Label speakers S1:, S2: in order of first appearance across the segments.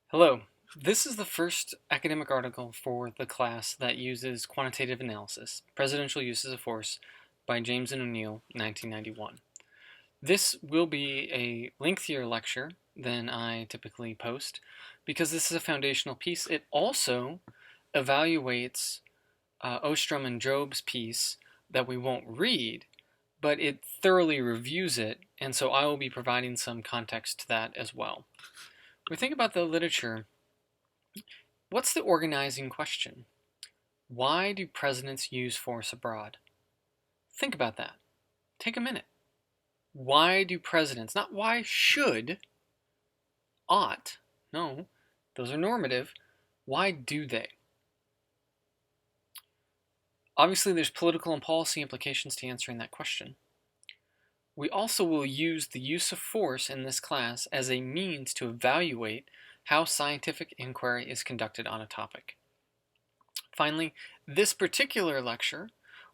S1: Hello, this is the first academic article for the class that uses quantitative analysis, Presidential Uses of Force by James and O'Neill, 1991. This will be a lengthier lecture than I typically post because this is a foundational piece. It also evaluates Ostrom and Job's piece that we won't read, but it thoroughly reviews it, and so I will be providing some context to that as well. When we think about the literature, what's the organizing question? Why do presidents use force abroad? Think about that. Take a minute. Why do presidents, not why should, ought, no, those are normative. Why do they? Obviously, there's political and policy implications to answering that question. We also will use the use of force in this class as a means to evaluate how scientific inquiry is conducted on a topic. Finally, this particular lecture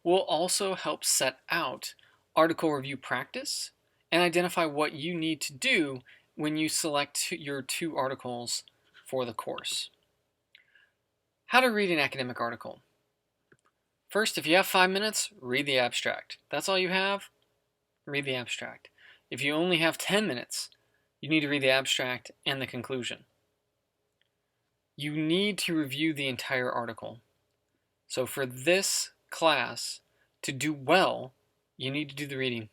S1: will also help set out article review practice and identify what you need to do when you select your two articles for the course. How to read an academic article. First, if you have 5 minutes, read the abstract. That's all you have, read the abstract. If you only have 10 minutes, you need to read the abstract and the conclusion. You need to review the entire article. So for this class, to do well, you need to do the reading.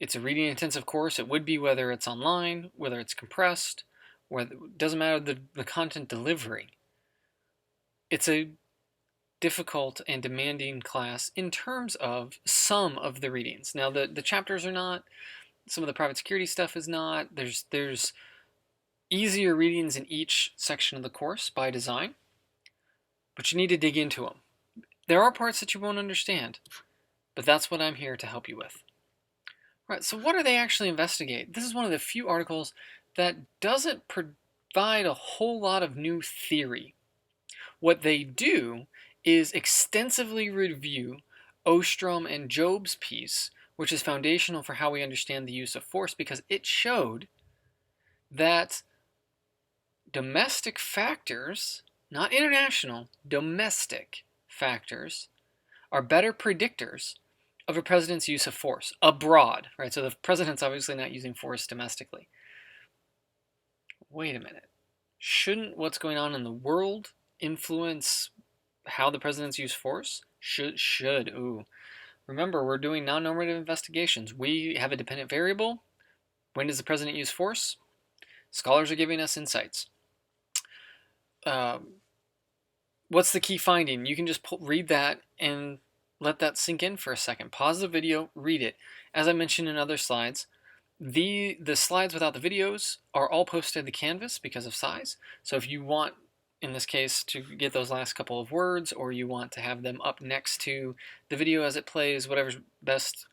S1: It's a reading intensive course. It would be whether it's online, whether it's compressed, whether it doesn't matter the content delivery. It's a difficult and demanding class in terms of some of the readings. Now the chapters are not, some of the private security stuff is not. There's easier readings in each section of the course by design, but you need to dig into them. There are parts that you won't understand, but that's what I'm here to help you with. Right, so what do they actually investigate? This is one of the few articles that doesn't provide a whole lot of new theory. What they do is extensively review Ostrom and Job's piece, which is foundational for how we understand the use of force, because it showed that domestic factors, not international, domestic factors, are better predictors of a president's use of force abroad, right? So the president's obviously not using force domestically. Wait a minute. Shouldn't what's going on in the world influence how the presidents use force? Should. Ooh. Remember, we're doing non-normative investigations. We have a dependent variable. When does the president use force? Scholars are giving us insights. What's the key finding? You can just read that and let that sink in for a second. Pause the video, read it. As I mentioned in other slides, the slides without the videos are all posted to Canvas because of size. So if you want, in this case, to get those last couple of words, or you want to have them up next to the video as it plays, whatever's best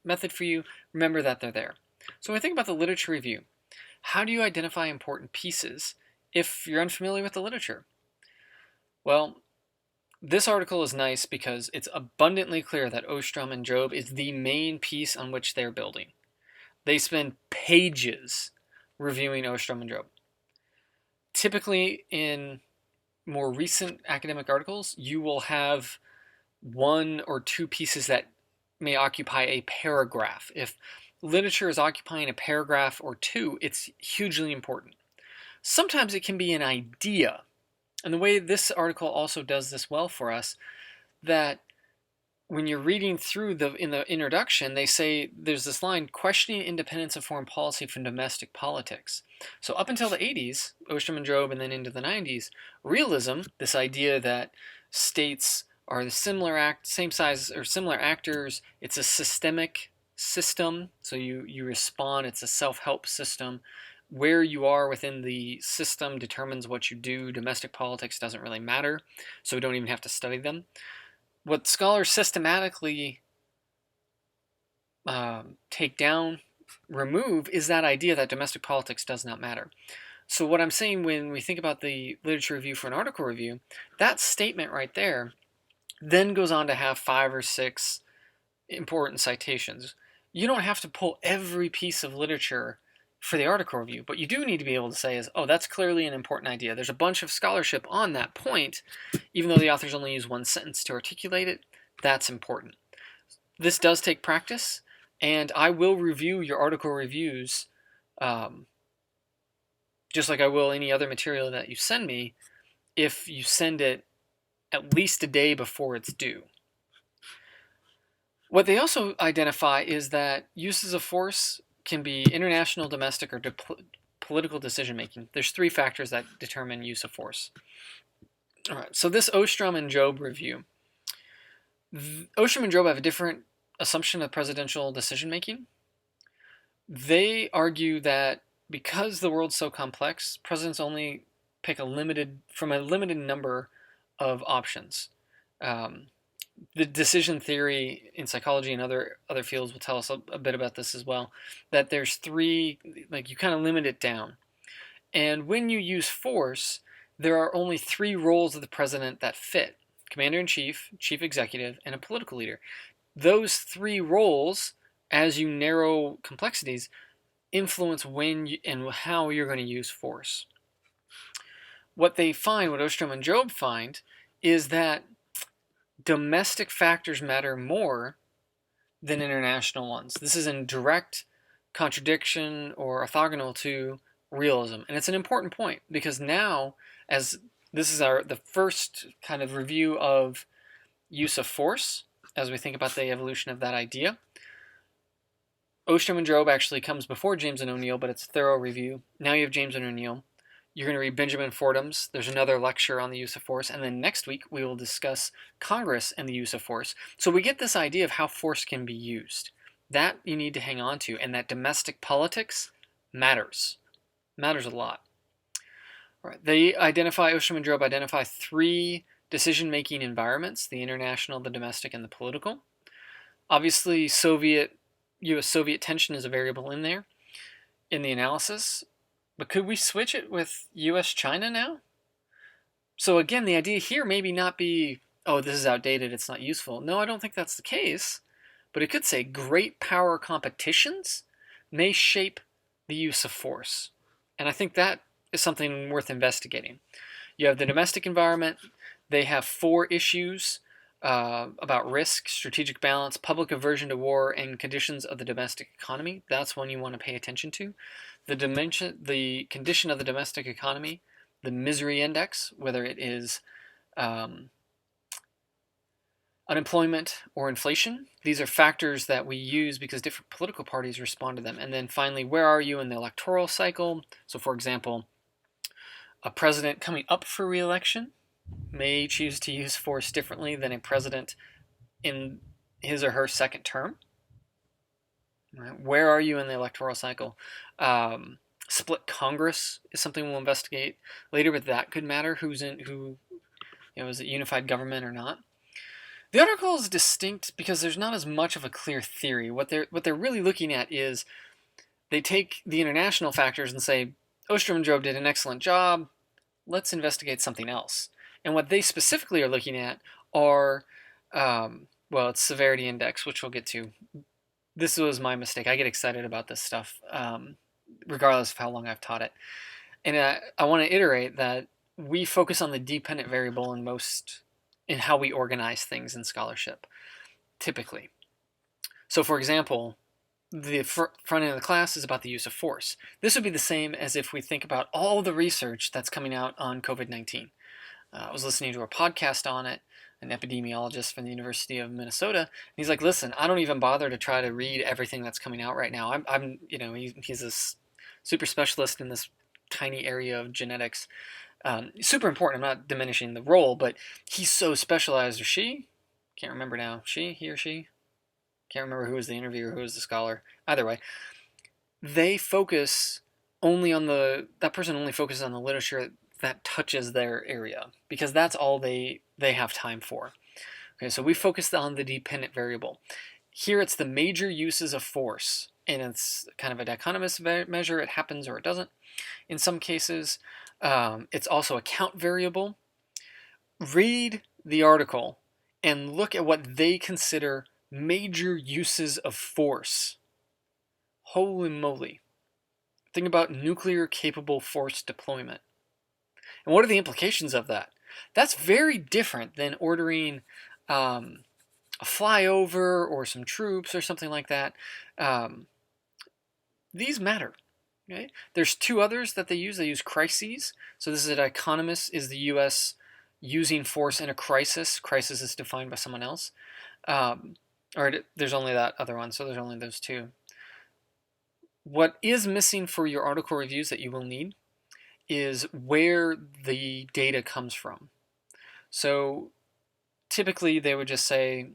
S1: method for you, remember that they're there. So when I think about the literature review, how do you identify important pieces if you're unfamiliar with the literature? Well, this article is nice because it's abundantly clear that Ostrom and Job is the main piece on which they're building. They spend pages reviewing Ostrom and Job. Typically, in more recent academic articles, you will have one or two pieces that may occupy a paragraph. If literature is occupying a paragraph or two, it's hugely important. Sometimes it can be an idea. And the way this article also does this well for us, that when you're reading through in the introduction, they say there's this line, questioning independence of foreign policy from domestic politics. So up until the 80s, Ostrom and Job, and then into the 90s, realism, this idea that states are the same size or similar actors, it's a systemic system, so you respond, it's a self-help system. Where you are within the system determines what you do. Domestic politics doesn't really matter, so we don't even have to study them. What scholars systematically take down, remove, is that idea that domestic politics does not matter. So what I'm saying when we think about the literature review for an article review, that statement right there then goes on to have 5 or 6 important citations. You don't have to pull every piece of literature for the article review. But you do need to be able to say is, oh, that's clearly an important idea. There's a bunch of scholarship on that point, even though the authors only use one sentence to articulate it. That's important. This does take practice, and I will review your article reviews just like I will any other material that you send me if you send it at least a day before it's due. What they also identify is that uses of force can be international, domestic, or political decision making. There's 3 factors that determine use of force. All right, so this Ostrom and Job review. Ostrom and Job have a different assumption of presidential decision making. They argue that because the world's so complex, presidents only pick from a limited number of options. The decision theory in psychology and other fields will tell us a bit about this as well, that there's 3, like you kind of limit it down. And when you use force, there are only 3 roles of the president that fit: commander-in-chief, chief executive, and a political leader. Those 3 roles, as you narrow complexities, influence when and how you're going to use force. What they find, what Ostrom and Job find, is that domestic factors matter more than international ones. This is in direct contradiction or orthogonal to realism. And it's an important point because now, as this is the first kind of review of use of force, as we think about the evolution of that idea, Ostrom and Job actually comes before James and O'Neill, but it's a thorough review. Now you have James and O'Neill. You're going to read Benjamin Fordham's. There's another lecture on the use of force. And then next week, we will discuss Congress and the use of force. So we get this idea of how force can be used. That you need to hang on to. And that domestic politics matters. Matters a lot. All right. Ostrom and Job identify 3 decision-making environments: the international, the domestic, and the political. Obviously, U.S.-Soviet tension is a variable in there in the analysis. But could we switch it with U.S.-China now? So again, the idea here maybe not be, oh, this is outdated, it's not useful. No, I don't think that's the case. But it could say great power competitions may shape the use of force. And I think that is something worth investigating. You have the domestic environment. They have 4 issues about risk, strategic balance, public aversion to war, and conditions of the domestic economy. That's one you want to pay attention to. The condition of the domestic economy, the misery index, whether it is unemployment or inflation. These are factors that we use because different political parties respond to them. And then finally, where are you in the electoral cycle? So for example, a president coming up for re-election may choose to use force differently than a president in his or her second term. Right? Where are you in the electoral cycle? Split Congress is something we'll investigate later, but that could matter. Is it unified government or not? The article is distinct because there's not as much of a clear theory. What they're really looking at is they take the international factors and say, Ostrom and Job did an excellent job. Let's investigate something else. And what they specifically are looking at are, it's severity index, which we'll get to. This was my mistake. I get excited about this stuff, regardless of how long I've taught it. And I want to iterate that we focus on the dependent variable in how we organize things in scholarship, typically. So for example, the front end of the class is about the use of force. This would be the same as if we think about all the research that's coming out on COVID-19. I was listening to a podcast on it, an epidemiologist from the University of Minnesota, and he's like, listen, I don't even bother to try to read everything that's coming out right now. He's a super specialist in this tiny area of genetics. Super important. I'm not diminishing the role, but he's so specialized. Or she? Can't remember now. He or she? Can't remember who was the interviewer, who was the scholar. Either way, they focus that person only focuses on the literature that touches their area because that's all they have time for. Okay, so we focus on the dependent variable. Here it's the major uses of force, and it's kind of a dichotomous measure. It happens or it doesn't. In some cases, it's also a count variable. Read the article and look at what they consider major uses of force. Holy moly. Think about nuclear-capable force deployment. And what are the implications of that? That's very different than ordering a flyover or some troops or something like that. These matter. Okay? There's two others that they use. They use crises. So this is an economist. Is the U.S. using force in a crisis? Crisis is defined by someone else. There's only that other one, so there's only those two. What is missing for your article reviews that you will need is where the data comes from. So typically they would just say,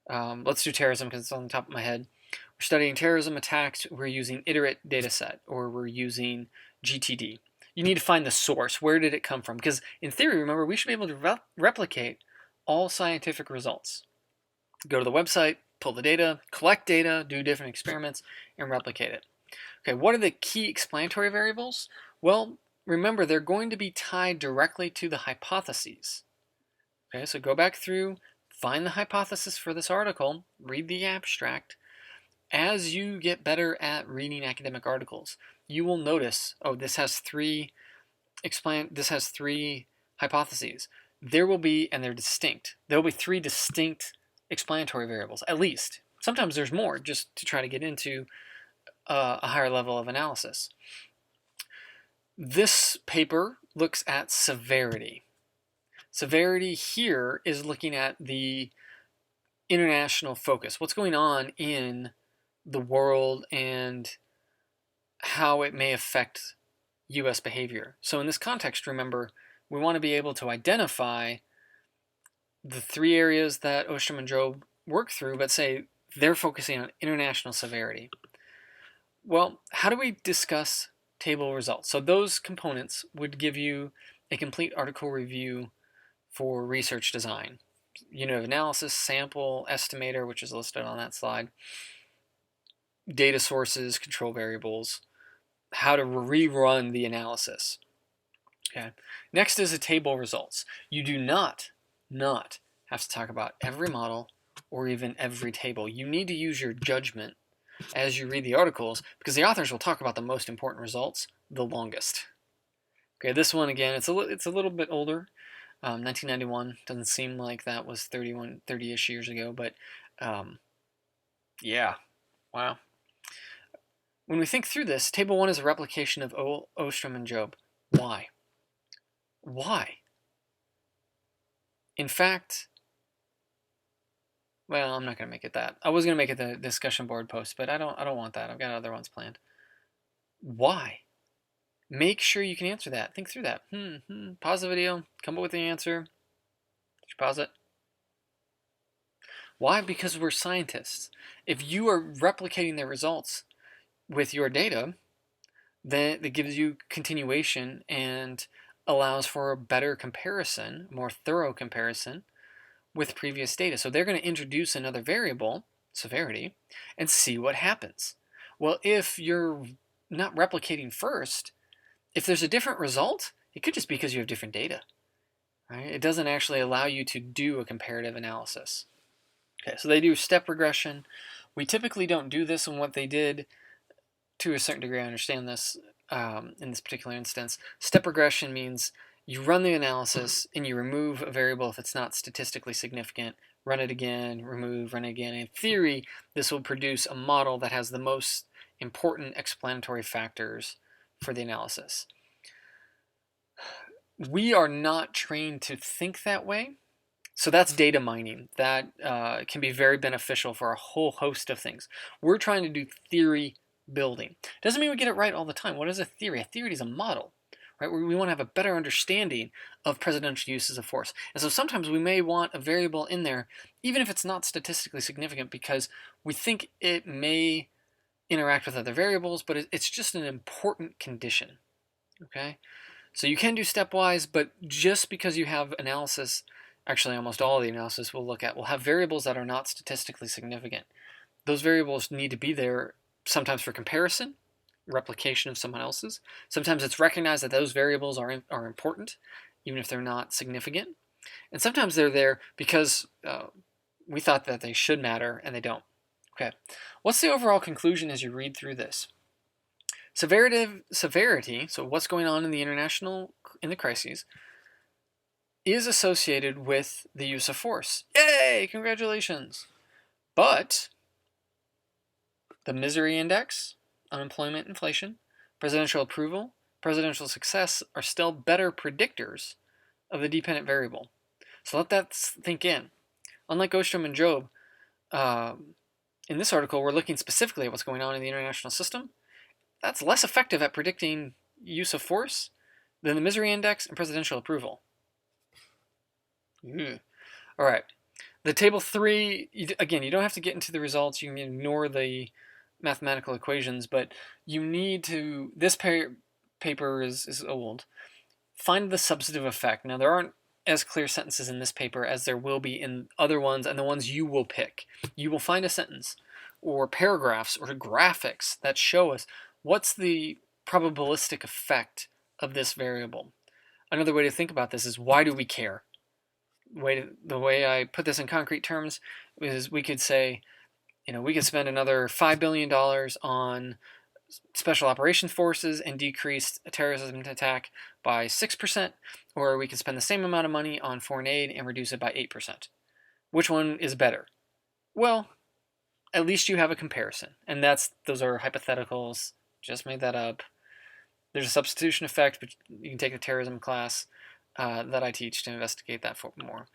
S1: let's do terrorism because it's on the top of my head. We're studying terrorism attacks, we're using iterate dataset, or we're using GTD. You need to find the source. Where did it come from? Because in theory, remember, we should be able to replicate all scientific results. Go to the website, pull the data, collect data, do different experiments, and replicate it. Okay, what are the key explanatory variables? Well, remember, they're going to be tied directly to the hypotheses. Okay, so go back through, find the hypothesis for this article, read the abstract. As you get better at reading academic articles, you will notice, oh, this has three hypotheses. There will be, and they're distinct, there will be three distinct explanatory variables, at least. Sometimes there's more, just to try to get into a higher level of analysis. This paper looks at severity. Severity here is looking at the international focus. What's going on in the world and how it may affect U.S. behavior. So in this context, remember, we want to be able to identify the three areas that Ostrom and Job work through, but say they're focusing on international severity. Well, how do we discuss table results? So those components would give you a complete article review for research design. Unit of analysis, sample, estimator, which is listed on that slide, data sources, control variables, how to rerun the analysis. Okay. Next is the table results. You do not have to talk about every model or even every table. You need to use your judgment as you read the articles, because the authors will talk about the most important results the longest. Okay, this one again, it's a little bit older. 1991 doesn't seem like that was 30-ish years ago, but yeah, wow. When we think through this, Table 1 is a replication of Ostrom and Job. Why? Why? In fact, well, I'm not going to make it that. I was going to make it the discussion board post, but I don't want that. I've got other ones planned. Why? Make sure you can answer that. Think through that. Pause the video. Come up with the answer. Did you pause it? Why? Because we're scientists. If you are replicating the results with your data, then it gives you continuation and allows for a better comparison, more thorough comparison with previous data. So they're going to introduce another variable, severity, and see what happens. Well, if you're not replicating first, if there's a different result, it could just be because you have different data. Right? It doesn't actually allow you to do a comparative analysis. Okay, so they do step regression. We typically don't do this, and what they did, to a certain degree, I understand this in this particular instance. Step regression means you run the analysis and you remove a variable if it's not statistically significant, run it again, remove, run it again. In theory, this will produce a model that has the most important explanatory factors for the analysis. We are not trained to think that way, so that's data mining. That can be very beneficial for a whole host of things. We're trying to do theory building. Doesn't mean we get it right all the time. What is a theory? A theory is a model, right? We want to have a better understanding of presidential uses of force. And so sometimes we may want a variable in there, even if it's not statistically significant, because we think it may interact with other variables, but it's just an important condition, okay? So you can do stepwise, but just because you have analysis, actually almost all of the analysis we'll look at will have variables that are not statistically significant. Those variables need to be there sometimes for comparison, replication of someone else's. Sometimes it's recognized that those variables are important, even if they're not significant. And sometimes they're there because we thought that they should matter and they don't. Okay, what's the overall conclusion as you read through this? Severity, so what's going on in the crises, is associated with the use of force. Yay! Congratulations! But the misery index, unemployment, inflation, presidential approval, presidential success are still better predictors of the dependent variable. So let that think in. Unlike Ostrom and Job, in this article, we're looking specifically at what's going on in the international system. That's less effective at predicting use of force than the misery index and presidential approval. All right. The table 3, again, you don't have to get into the results. You can ignore the mathematical equations, but you need to, this paper is old. Find the substantive effect. Now, there aren't as clear sentences in this paper as there will be in other ones and the ones you will pick. You will find a sentence or paragraphs or graphics that show us what's the probabilistic effect of this variable. Another way to think about this is, why do we care? The way I put this in concrete terms is, we could say, we could spend another $5 billion on special operations forces and decrease a terrorism attack by 6%, or we could spend the same amount of money on foreign aid and reduce it by 8%. Which one is better? Well, at least you have a comparison, and those are hypotheticals. Just made that up. There's a substitution effect, but you can take a terrorism class that I teach to investigate that more.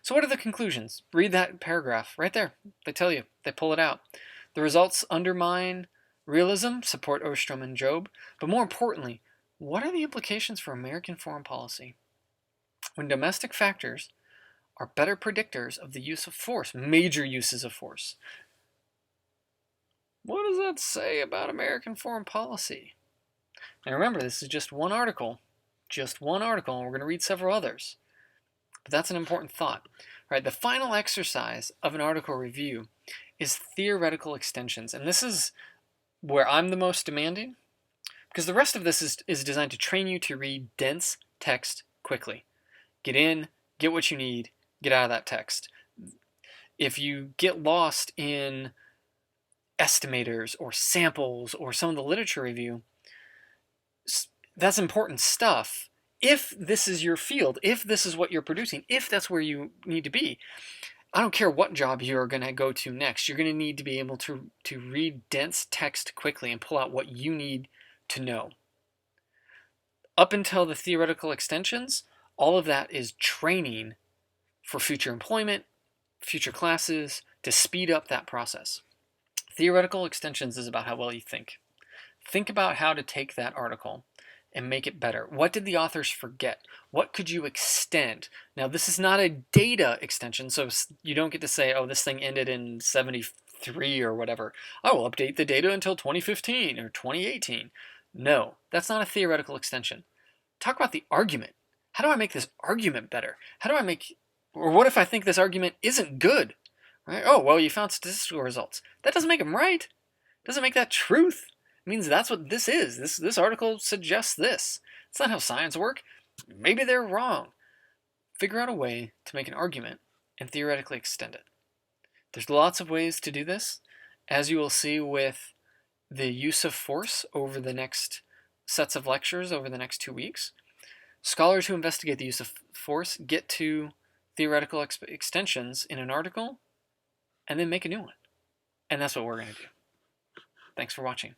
S1: So what are the conclusions? Read that paragraph right there. They tell you. They pull it out. The results undermine realism, support Ostrom and Job, but more importantly, what are the implications for American foreign policy? When domestic factors are better predictors of the use of force, major uses of force, what does that say about American foreign policy? Now remember, this is just one article, and we're going to read several others. But that's an important thought. Right, the final exercise of an article review is theoretical extensions, and this is where I'm the most demanding, because the rest of this is designed to train you to read dense text quickly. Get in, get what you need, get out of that text. If you get lost in estimators or samples or some of the literature review, that's important stuff. If this is your field, if this is what you're producing, if that's where you need to be, I don't care what job you're going to go to next. You're going to need to be able to read dense text quickly and pull out what you need to know. Up until the theoretical extensions, all of that is training for future employment, future classes, to speed up that process. Theoretical extensions is about how well you think. Think about how to take that article and make it better. What did the authors forget? What could you extend? Now, this is not a data extension, so you don't get to say, oh, this thing ended in 73 or whatever. I will update the data until 2015 or 2018. No, that's not a theoretical extension. Talk about the argument. How do I make this argument better? Or what if I think this argument isn't good? Right? Oh, well, you found statistical results. That doesn't make them right. Doesn't make that truth. It means that's what this is. This article suggests this. It's not how science works. Maybe they're wrong. Figure out a way to make an argument and theoretically extend it. There's lots of ways to do this, as you will see with the use of force over the next sets of lectures over the next 2 weeks. Scholars who investigate the use of force get to theoretical extensions in an article and then make a new one. And that's what we're going to do. Thanks for watching.